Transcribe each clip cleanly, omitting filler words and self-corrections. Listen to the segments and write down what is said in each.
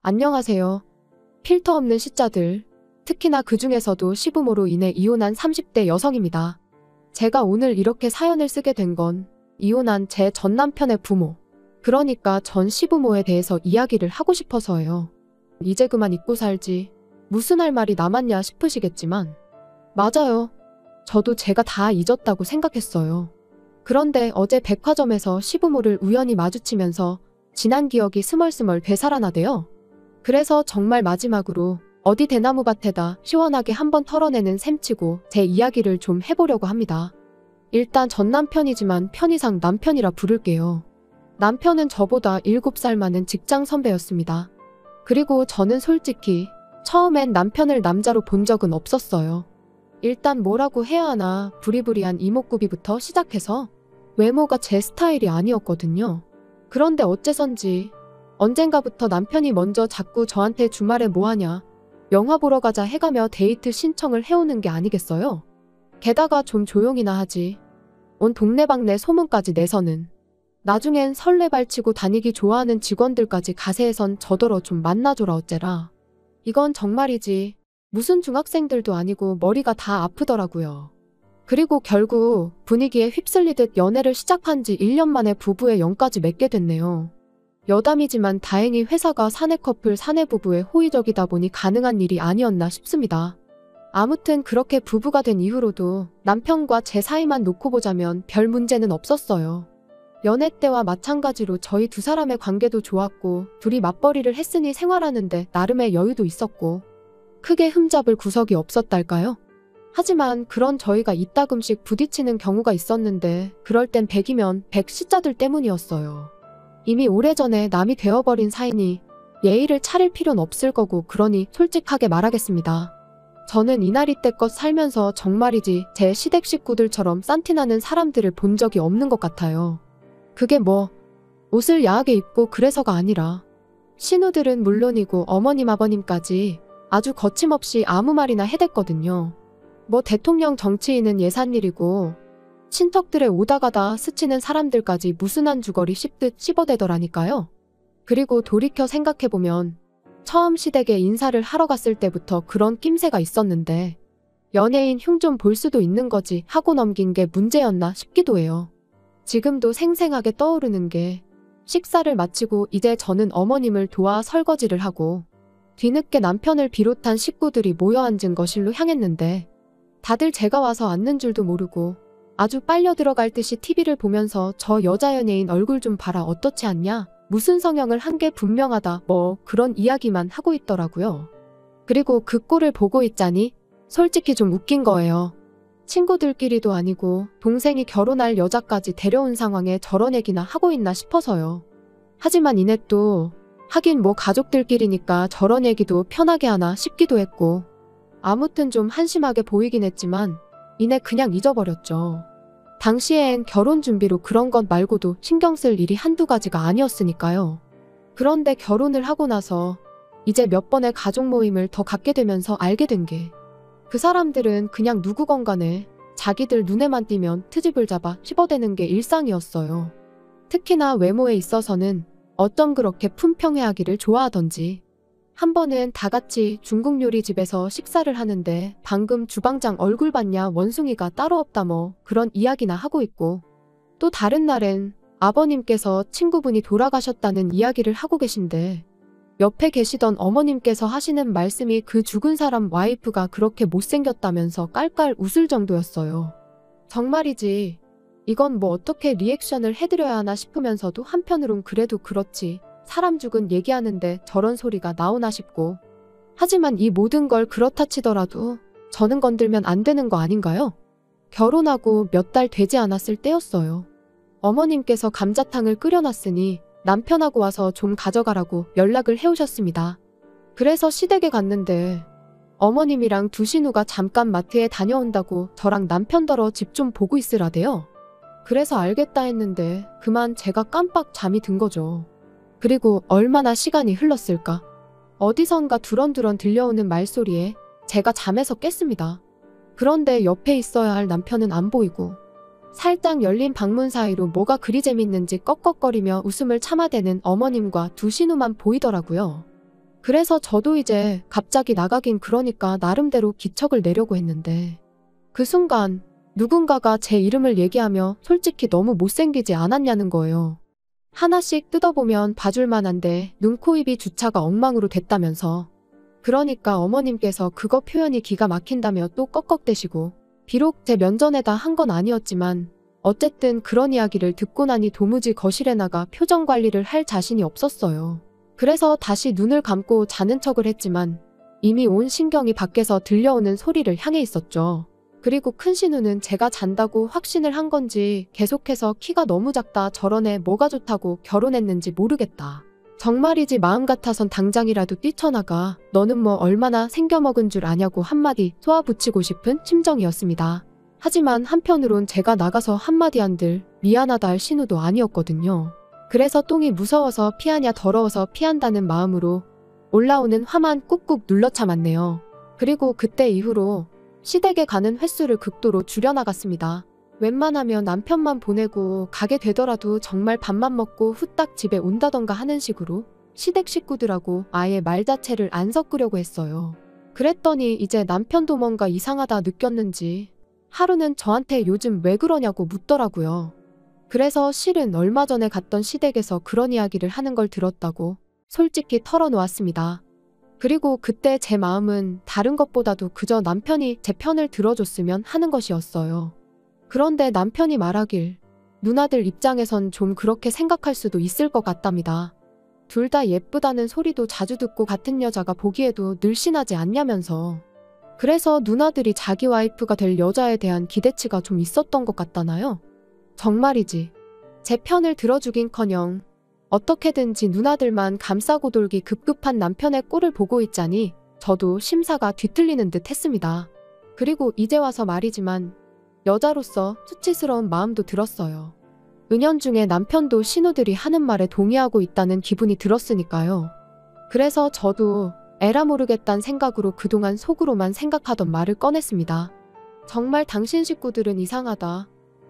안녕하세요. 필터 없는 시자들, 특히나 그 중에서도 시부모로 인해 이혼한 30대 여성입니다. 제가 오늘 이렇게 사연을 쓰게 된 건 이혼한 제 전 남편의 부모, 그러니까 전 시부모에 대해서 이야기를 하고 싶어서예요. 이제 그만 잊고 살지. 무슨 할 말이 남았냐 싶으시겠지만 맞아요. 저도 제가 다 잊었다고 생각했어요. 그런데 어제 백화점에서 시부모를 우연히 마주치면서 지난 기억이 스멀스멀 되살아나대요. 그래서 정말 마지막으로 어디 대나무밭에다 시원하게 한번 털어내는 셈치고 제 이야기를 좀 해보려고 합니다. 일단 전 남편이지만 편의상 남편이라 부를게요. 남편은 저보다 7살 많은 직장 선배였습니다. 그리고 저는 솔직히 처음엔 남편을 남자로 본 적은 없었어요. 일단 뭐라고 해야 하나 부리부리한 이목구비부터 시작해서 외모가 제 스타일이 아니었거든요. 그런데 어째선지 언젠가부터 남편이 먼저 자꾸 저한테 주말에 뭐하냐, 영화 보러 가자 해가며 데이트 신청을 해오는 게 아니겠어요? 게다가 좀 조용히나 하지. 온 동네방네 소문까지 내서는 나중엔 설레발치고 다니기 좋아하는 직원들까지 가세해선 저더러 좀 만나줘라 어째라. 이건 정말이지 무슨 중학생들도 아니고 머리가 다 아프더라고요. 그리고 결국 분위기에 휩쓸리듯 연애를 시작한 지 1년 만에 부부의 영까지 맺게 됐네요. 여담이지만 다행히 회사가 사내 커플 사내 부부에 호의적이다 보니 가능한 일이 아니었나 싶습니다. 아무튼 그렇게 부부가 된 이후로도 남편과 제 사이만 놓고 보자면 별 문제는 없었어요. 연애 때와 마찬가지로 저희 두 사람의 관계도 좋았고 둘이 맞벌이를 했으니 생활하는데 나름의 여유도 있었고 크게 흠잡을 구석이 없었달까요? 하지만 그런 저희가 이따금씩 부딪히는 경우가 있었는데 그럴 땐 100이면 100 시자들 때문이었어요. 이미 오래전에 남이 되어버린 사이니 예의를 차릴 필요는 없을 거고 그러니 솔직하게 말하겠습니다. 저는 이날이때껏 살면서 정말이지 제 시댁 식구들처럼 싼티나는 사람들을 본 적이 없는 것 같아요. 그게 뭐 옷을 야하게 입고 그래서가 아니라 신우들은 물론이고 어머님 아버님까지 아주 거침없이 아무 말이나 해댔거든요. 뭐 대통령 정치인은 예산일이고 친척들의 오다가다 스치는 사람들까지 무슨 한 주거리 씹듯 씹어대더라니까요. 그리고 돌이켜 생각해보면 처음 시댁에 인사를 하러 갔을 때부터 그런 낌새가 있었는데 연예인 흉 좀 볼 수도 있는 거지 하고 넘긴 게 문제였나 싶기도 해요. 지금도 생생하게 떠오르는 게 식사를 마치고 이제 저는 어머님을 도와 설거지를 하고 뒤늦게 남편을 비롯한 식구들이 모여 앉은 거실로 향했는데 다들 제가 와서 앉는 줄도 모르고 아주 빨려 들어갈 듯이 TV를 보면서 저 여자 연예인 얼굴 좀 봐라 어떻지 않냐? 무슨 성형을 한 게 분명하다 뭐 그런 이야기만 하고 있더라고요. 그리고 그 꼴을 보고 있자니 솔직히 좀 웃긴 거예요. 친구들끼리도 아니고 동생이 결혼할 여자까지 데려온 상황에 저런 얘기나 하고 있나 싶어서요. 하지만 이내 또 하긴 뭐 가족들끼리니까 저런 얘기도 편하게 하나 싶기도 했고 아무튼 좀 한심하게 보이긴 했지만 이내 그냥 잊어버렸죠. 당시엔 결혼 준비로 그런 것 말고도 신경 쓸 일이 한두 가지가 아니었으니까요. 그런데 결혼을 하고 나서 이제 몇 번의 가족 모임을 더 갖게 되면서 알게 된 게 그 사람들은 그냥 누구건 간에 자기들 눈에만 띄면 트집을 잡아 씹어대는 게 일상이었어요. 특히나 외모에 있어서는 어쩜 그렇게 품평회하기를 좋아하던지. 한 번은 다 같이 중국 요리집에서 식사를 하는데 방금 주방장 얼굴 봤냐 원숭이가 따로 없다 뭐 그런 이야기나 하고 있고 또 다른 날엔 아버님께서 친구분이 돌아가셨다는 이야기를 하고 계신데 옆에 계시던 어머님께서 하시는 말씀이 그 죽은 사람 와이프가 그렇게 못생겼다면서 깔깔 웃을 정도였어요. 정말이지 이건 뭐 어떻게 리액션을 해드려야 하나 싶으면서도 한편으론 그래도 그렇지 사람 죽은 얘기하는데 저런 소리가 나오나 싶고 하지만 이 모든 걸 그렇다 치더라도 저는 건들면 안 되는 거 아닌가요? 결혼하고 몇 달 되지 않았을 때였어요. 어머님께서 감자탕을 끓여놨으니 남편하고 와서 좀 가져가라고 연락을 해오셨습니다. 그래서 시댁에 갔는데 어머님이랑 두 신우가 잠깐 마트에 다녀온다고 저랑 남편더러 집 좀 보고 있으라대요. 그래서 알겠다 했는데 그만 제가 깜빡 잠이 든 거죠. 그리고 얼마나 시간이 흘렀을까? 어디선가 두런두런 들려오는 말소리에 제가 잠에서 깼습니다. 그런데 옆에 있어야 할 남편은 안 보이고 살짝 열린 방문 사이로 뭐가 그리 재밌는지 꺽꺽거리며 웃음을 참아대는 어머님과 두 신우만 보이더라고요. 그래서 저도 이제 갑자기 나가긴 그러니까 나름대로 기척을 내려고 했는데 그 순간 누군가가 제 이름을 얘기하며 솔직히 너무 못생기지 않았냐는 거예요. 하나씩 뜯어보면 봐줄 만한데 눈, 코, 입이 주차가 엉망으로 됐다면서. 그러니까 어머님께서 그거 표현이 기가 막힌다며 또 꺽꺽대시고, 비록 제 면전에다 한 건 아니었지만 어쨌든 그런 이야기를 듣고 나니 도무지 거실에 나가 표정 관리를 할 자신이 없었어요. 그래서 다시 눈을 감고 자는 척을 했지만 이미 온 신경이 밖에서 들려오는 소리를 향해 있었죠. 그리고 큰 신우는 제가 잔다고 확신을 한 건지 계속해서 키가 너무 작다, 저런 애 뭐가 좋다고 결혼했는지 모르겠다. 정말이지 마음 같아선 당장이라도 뛰쳐나가. 너는 뭐 얼마나 생겨먹은 줄 아냐고 한마디 쏘아붙이고 싶은 심정이었습니다. 하지만 한편으론 제가 나가서 한마디 한들 미안하다 할 신우도 아니었거든요. 그래서 똥이 무서워서 피하냐 더러워서 피한다는 마음으로 올라오는 화만 꾹꾹 눌러 참았네요. 그리고 그때 이후로 시댁에 가는 횟수를 극도로 줄여나갔습니다. 웬만하면 남편만 보내고 가게 되더라도 정말 밥만 먹고 후딱 집에 온다던가 하는 식으로 시댁 식구들하고 아예 말 자체를 안 섞으려고 했어요. 그랬더니 이제 남편도 뭔가 이상하다 느꼈는지 하루는 저한테 요즘 왜 그러냐고 묻더라고요. 그래서 실은 얼마 전에 갔던 시댁에서 그런 이야기를 하는 걸 들었다고 솔직히 털어놓았습니다. 그리고 그때 제 마음은 다른 것보다도 그저 남편이 제 편을 들어줬으면 하는 것이었어요. 그런데 남편이 말하길 누나들 입장에선 좀 그렇게 생각할 수도 있을 것 같답니다. 둘 다 예쁘다는 소리도 자주 듣고 같은 여자가 보기에도 늘씬하지 않냐면서. 그래서 누나들이 자기 와이프가 될 여자에 대한 기대치가 좀 있었던 것 같다나요? 정말이지. 제 편을 들어주긴커녕 어떻게든지 누나들만 감싸고 돌기 급급한 남편의 꼴을 보고 있자니 저도 심사가 뒤틀리는 듯 했습니다. 그리고 이제 와서 말이지만 여자로서 수치스러운 마음도 들었어요. 은연중에 남편도 신우들이 하는 말에 동의하고 있다는 기분이 들었으니까요. 그래서 저도 에라 모르겠단 생각으로 그동안 속으로만 생각하던 말을 꺼냈습니다. 정말 당신 식구들은 이상하다.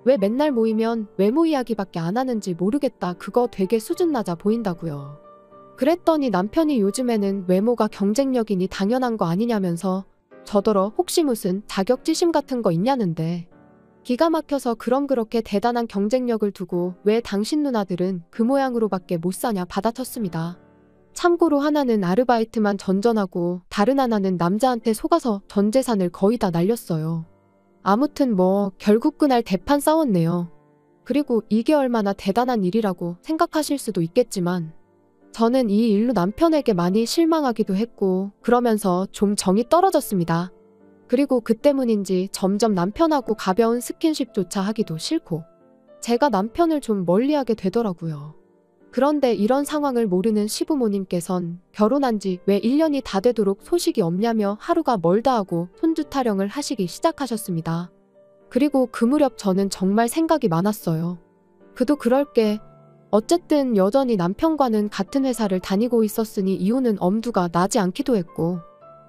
왜 맨날 모이면 외모 이야기밖에 안 하는지 모르겠다. 그거 되게 수준 낮아 보인다고요. 그랬더니 남편이 요즘에는 외모가 경쟁력이니 당연한 거 아니냐면서 저더러 혹시 무슨 자격지심 같은 거 있냐는데 기가 막혀서 그럼 그렇게 대단한 경쟁력을 두고 왜 당신 누나들은 그 모양으로밖에 못 사냐 받아쳤습니다. 참고로 하나는 아르바이트만 전전하고 다른 하나는 남자한테 속아서 전 재산을 거의 다 날렸어요. 아무튼 뭐 결국 그날 대판 싸웠네요. 그리고 이게 얼마나 대단한 일이라고 생각하실 수도 있겠지만 저는 이 일로 남편에게 많이 실망하기도 했고 그러면서 좀 정이 떨어졌습니다. 그리고 그 때문인지 점점 남편하고 가벼운 스킨십조차 하기도 싫고 제가 남편을 좀 멀리하게 되더라고요. 그런데 이런 상황을 모르는 시부모님께선 결혼한 지 왜 1년이 다 되도록 소식이 없냐며 하루가 멀다 하고 손주 타령을 하시기 시작하셨습니다. 그리고 그 무렵 저는 정말 생각이 많았어요. 그도 그럴 게 어쨌든 여전히 남편과는 같은 회사를 다니고 있었으니 이혼은 엄두가 나지 않기도 했고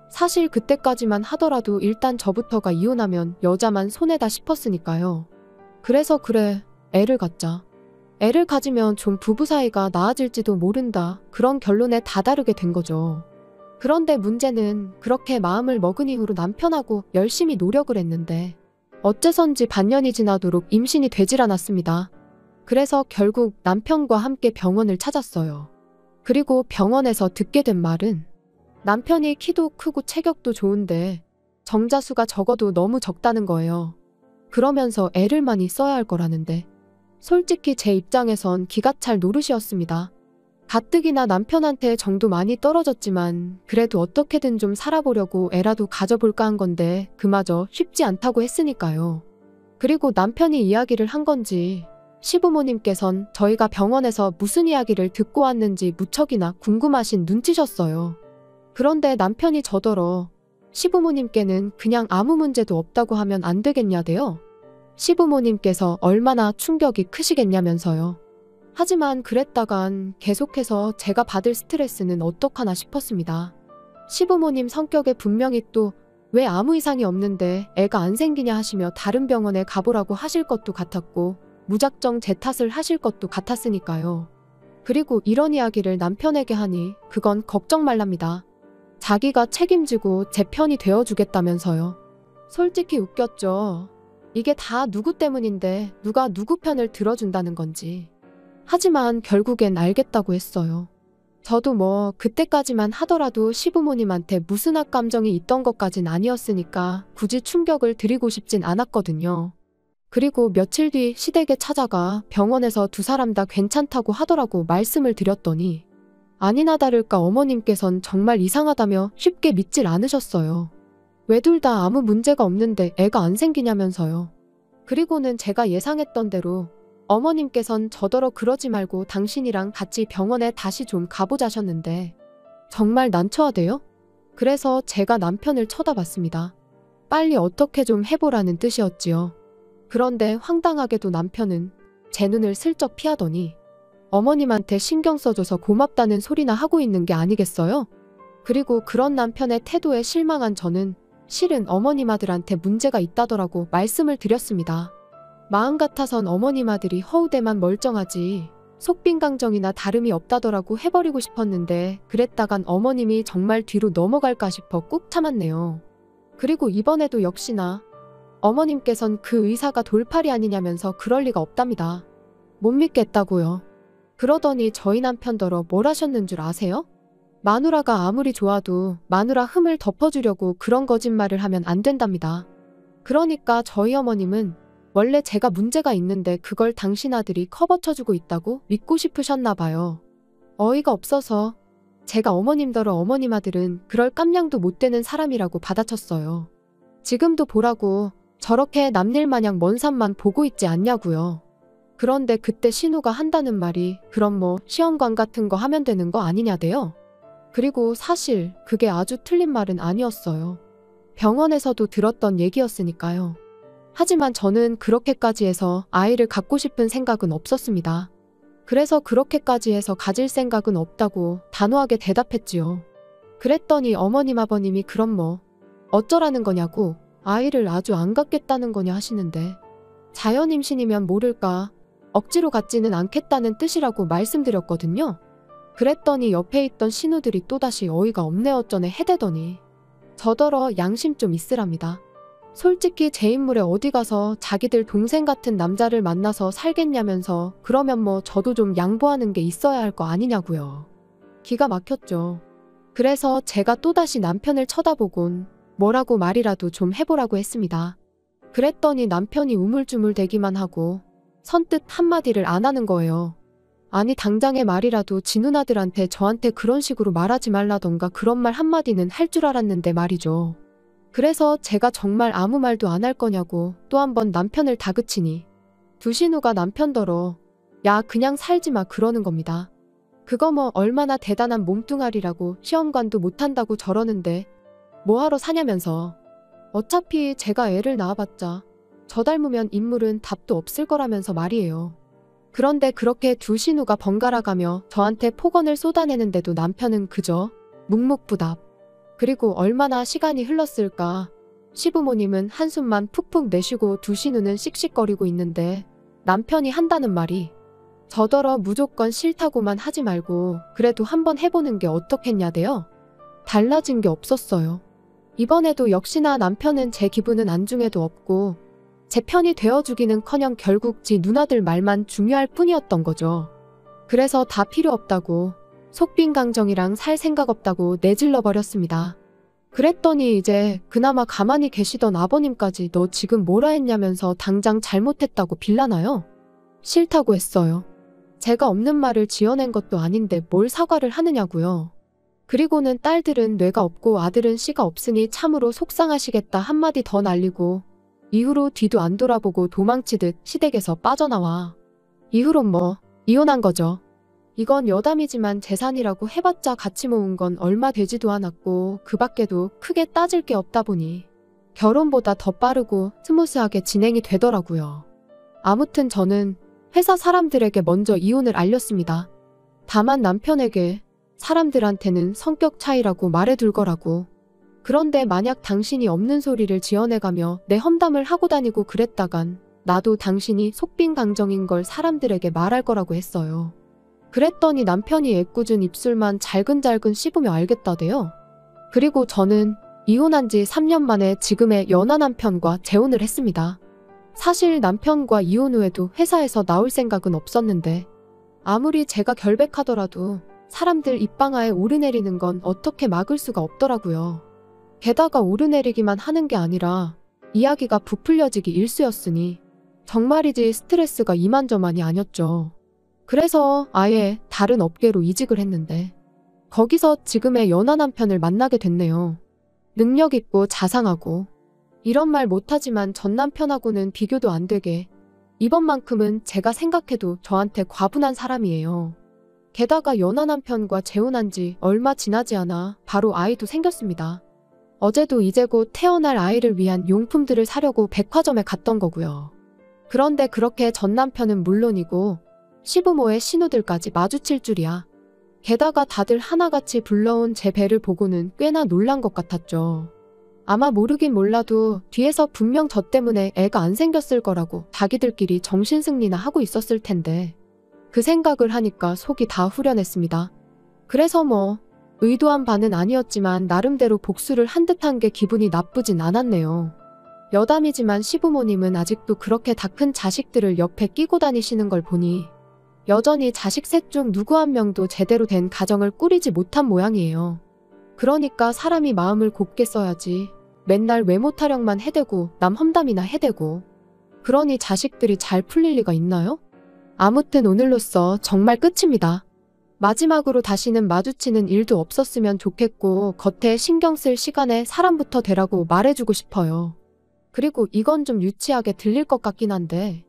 사실 그때까지만 하더라도 일단 저부터가 이혼하면 여자만 손해다 싶었으니까요. 그래서 그래, 애를 갖자. 애를 가지면 좀 부부 사이가 나아질지도 모른다. 그런 결론에 다다르게 된 거죠. 그런데 문제는 그렇게 마음을 먹은 이후로 남편하고 열심히 노력을 했는데 어째선지 반년이 지나도록 임신이 되질 않았습니다. 그래서 결국 남편과 함께 병원을 찾았어요. 그리고 병원에서 듣게 된 말은 남편이 키도 크고 체격도 좋은데 정자수가 적어도 너무 적다는 거예요. 그러면서 애를 많이 써야 할 거라는데 솔직히 제 입장에선 기가 찰 노릇이었습니다. 가뜩이나 남편한테 정도 많이 떨어졌지만 그래도 어떻게든 좀 살아보려고 애라도 가져볼까 한 건데 그마저 쉽지 않다고 했으니까요. 그리고 남편이 이야기를 한 건지 시부모님께선 저희가 병원에서 무슨 이야기를 듣고 왔는지 무척이나 궁금하신 눈치셨어요. 그런데 남편이 저더러 시부모님께는 그냥 아무 문제도 없다고 하면 안 되겠냐대요. 시부모님께서 얼마나 충격이 크시겠냐면서요. 하지만 그랬다간 계속해서 제가 받을 스트레스는 어떡하나 싶었습니다. 시부모님 성격에 분명히 또 왜 아무 이상이 없는데 애가 안 생기냐 하시며 다른 병원에 가보라고 하실 것도 같았고 무작정 제 탓을 하실 것도 같았으니까요. 그리고 이런 이야기를 남편에게 하니 그건 걱정 말랍니다. 자기가 책임지고 제 편이 되어주겠다면서요. 솔직히 웃겼죠. 이게 다 누구 때문인데 누가 누구 편을 들어준다는 건지. 하지만 결국엔 알겠다고 했어요. 저도 뭐 그때까지만 하더라도 시부모님한테 무슨 악감정이 있던 것까진 아니었으니까 굳이 충격을 드리고 싶진 않았거든요. 그리고 며칠 뒤 시댁에 찾아가 병원에서 두 사람 다 괜찮다고 하더라고 말씀을 드렸더니 아니나 다를까 어머님께선 정말 이상하다며 쉽게 믿질 않으셨어요. 왜 둘 다 아무 문제가 없는데 애가 안 생기냐면서요. 그리고는 제가 예상했던 대로 어머님께선 저더러 그러지 말고 당신이랑 같이 병원에 다시 좀 가보자셨는데 정말 난처하대요? 그래서 제가 남편을 쳐다봤습니다. 빨리 어떻게 좀 해보라는 뜻이었지요. 그런데 황당하게도 남편은 제 눈을 슬쩍 피하더니 어머님한테 신경 써줘서 고맙다는 소리나 하고 있는 게 아니겠어요? 그리고 그런 남편의 태도에 실망한 저는 실은 어머님 아들한테 문제가 있다더라고 말씀을 드렸습니다. 마음 같아선 어머님 아들이 허우대만 멀쩡하지 속빈강정이나 다름이 없다더라고 해버리고 싶었는데 그랬다간 어머님이 정말 뒤로 넘어갈까 싶어 꾹 참았네요. 그리고 이번에도 역시나 어머님께선 그 의사가 돌팔이 아니냐면서 그럴 리가 없답니다. 못 믿겠다고요. 그러더니 저희 남편더러 뭘 하셨는 줄 아세요? 마누라가 아무리 좋아도 마누라 흠을 덮어주려고 그런 거짓말을 하면 안 된답니다. 그러니까 저희 어머님은 원래 제가 문제가 있는데 그걸 당신 아들이 커버쳐주고 있다고 믿고 싶으셨나 봐요. 어이가 없어서 제가 어머님더러 어머님 아들은 그럴 깜냥도 못 되는 사람이라고 받아쳤어요. 지금도 보라고 저렇게 남일 마냥 먼 산만 보고 있지 않냐고요. 그런데 그때 신우가 한다는 말이 그럼 뭐 시험관 같은 거 하면 되는 거 아니냐대요. 그리고 사실 그게 아주 틀린 말은 아니었어요. 병원에서도 들었던 얘기였으니까요. 하지만 저는 그렇게까지 해서 아이를 갖고 싶은 생각은 없었습니다. 그래서 그렇게까지 해서 가질 생각은 없다고 단호하게 대답했지요. 그랬더니 어머님 아버님이 그럼 뭐 어쩌라는 거냐고 아이를 아주 안 갖겠다는 거냐 하시는데 자연 임신이면 모를까 억지로 갖지는 않겠다는 뜻이라고 말씀드렸거든요. 그랬더니 옆에 있던 신우들이 또다시 어이가 없네 어쩌네 해대더니 저더러 양심 좀 있으랍니다. 솔직히 제 인물에 어디 가서 자기들 동생 같은 남자를 만나서 살겠냐면서 그러면 뭐 저도 좀 양보하는 게 있어야 할 거 아니냐고요. 기가 막혔죠. 그래서 제가 또다시 남편을 쳐다보곤 뭐라고 말이라도 좀 해보라고 했습니다. 그랬더니 남편이 우물쭈물 대기만 하고 선뜻 한마디를 안 하는 거예요. 아니 당장의 말이라도 지 누나들한테 저한테 그런 식으로 말하지 말라던가 그런 말 한마디는 할 줄 알았는데 말이죠. 그래서 제가 정말 아무 말도 안 할 거냐고 또 한 번 남편을 다그치니 두 신우가 남편더러 야 그냥 살지 마 그러는 겁니다. 그거 뭐 얼마나 대단한 몸뚱아리라고 시험관도 못한다고 저러는데 뭐하러 사냐면서 어차피 제가 애를 낳아봤자 저 닮으면 인물은 답도 없을 거라면서 말이에요. 그런데 그렇게 두 신우가 번갈아가며 저한테 폭언을 쏟아내는데도 남편은 그저 묵묵부답. 그리고 얼마나 시간이 흘렀을까. 시부모님은 한숨만 푹푹 내쉬고 두 신우는 씩씩거리고 있는데 남편이 한다는 말이 저더러 무조건 싫다고만 하지 말고 그래도 한번 해보는 게 어떻겠냐대요. 달라진 게 없었어요. 이번에도 역시나 남편은 제 기분은 안중에도 없고 제 편이 되어주기는커녕 결국 지 누나들 말만 중요할 뿐이었던 거죠. 그래서 다 필요 없다고 속빈강정이랑 살 생각 없다고 내질러 버렸습니다. 그랬더니 이제 그나마 가만히 계시던 아버님까지 너 지금 뭐라 했냐면서 당장 잘못했다고 빌라나요? 싫다고 했어요. 제가 없는 말을 지어낸 것도 아닌데 뭘 사과를 하느냐고요. 그리고는 딸들은 뇌가 없고 아들은 씨가 없으니 참으로 속상하시겠다 한마디 더 날리고 이후로 뒤도 안 돌아보고 도망치듯 시댁에서 빠져나와. 이후론 뭐 이혼한 거죠. 이건 여담이지만 재산이라고 해봤자 같이 모은 건 얼마 되지도 않았고 그 밖에도 크게 따질 게 없다 보니 결혼보다 더 빠르고 스무스하게 진행이 되더라고요. 아무튼 저는 회사 사람들에게 먼저 이혼을 알렸습니다. 다만 남편에게 사람들한테는 성격 차이라고 말해둘 거라고. 그런데 만약 당신이 없는 소리를 지어내가며 내 험담을 하고 다니고 그랬다간 나도 당신이 속빈강정인 걸 사람들에게 말할 거라고 했어요. 그랬더니 남편이 애꿎은 입술만 잘근잘근 씹으며 알겠다대요. 그리고 저는 이혼한 지 3년 만에 지금의 연하 남편과 재혼을 했습니다. 사실 남편과 이혼 후에도 회사에서 나올 생각은 없었는데 아무리 제가 결백하더라도 사람들 입방아에 오르내리는 건 어떻게 막을 수가 없더라고요. 게다가 오르내리기만 하는 게 아니라 이야기가 부풀려지기 일쑤였으니 정말이지 스트레스가 이만저만이 아니었죠. 그래서 아예 다른 업계로 이직을 했는데 거기서 지금의 연하 남편을 만나게 됐네요. 능력 있고 자상하고 이런 말 못하지만 전 남편하고는 비교도 안 되게 이번만큼은 제가 생각해도 저한테 과분한 사람이에요. 게다가 연하 남편과 재혼한 지 얼마 지나지 않아 바로 아이도 생겼습니다. 어제도 이제 곧 태어날 아이를 위한 용품들을 사려고 백화점에 갔던 거고요. 그런데 그렇게 전 남편은 물론이고 시부모의 신우들까지 마주칠 줄이야. 게다가 다들 하나같이 불러온 제 배를 보고는 꽤나 놀란 것 같았죠. 아마 모르긴 몰라도 뒤에서 분명 저 때문에 애가 안 생겼을 거라고 자기들끼리 정신승리나 하고 있었을 텐데 그 생각을 하니까 속이 다 후련했습니다. 그래서 의도한 바는 아니었지만 나름대로 복수를 한 듯한 게 기분이 나쁘진 않았네요. 여담이지만 시부모님은 아직도 그렇게 다 큰 자식들을 옆에 끼고 다니시는 걸 보니 여전히 자식 셋 중 누구 한 명도 제대로 된 가정을 꾸리지 못한 모양이에요. 그러니까 사람이 마음을 곱게 써야지 맨날 외모 타령만 해대고 남 험담이나 해대고 그러니 자식들이 잘 풀릴 리가 있나요? 아무튼 오늘로써 정말 끝입니다. 마지막으로 다시는 마주치는 일도 없었으면 좋겠고 겉에 신경 쓸 시간에 사람부터 되라고 말해주고 싶어요. 그리고 이건 좀 유치하게 들릴 것 같긴 한데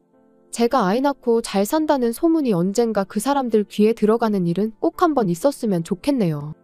제가 아이 낳고 잘 산다는 소문이 언젠가 그 사람들 귀에 들어가는 일은 꼭 한번 있었으면 좋겠네요.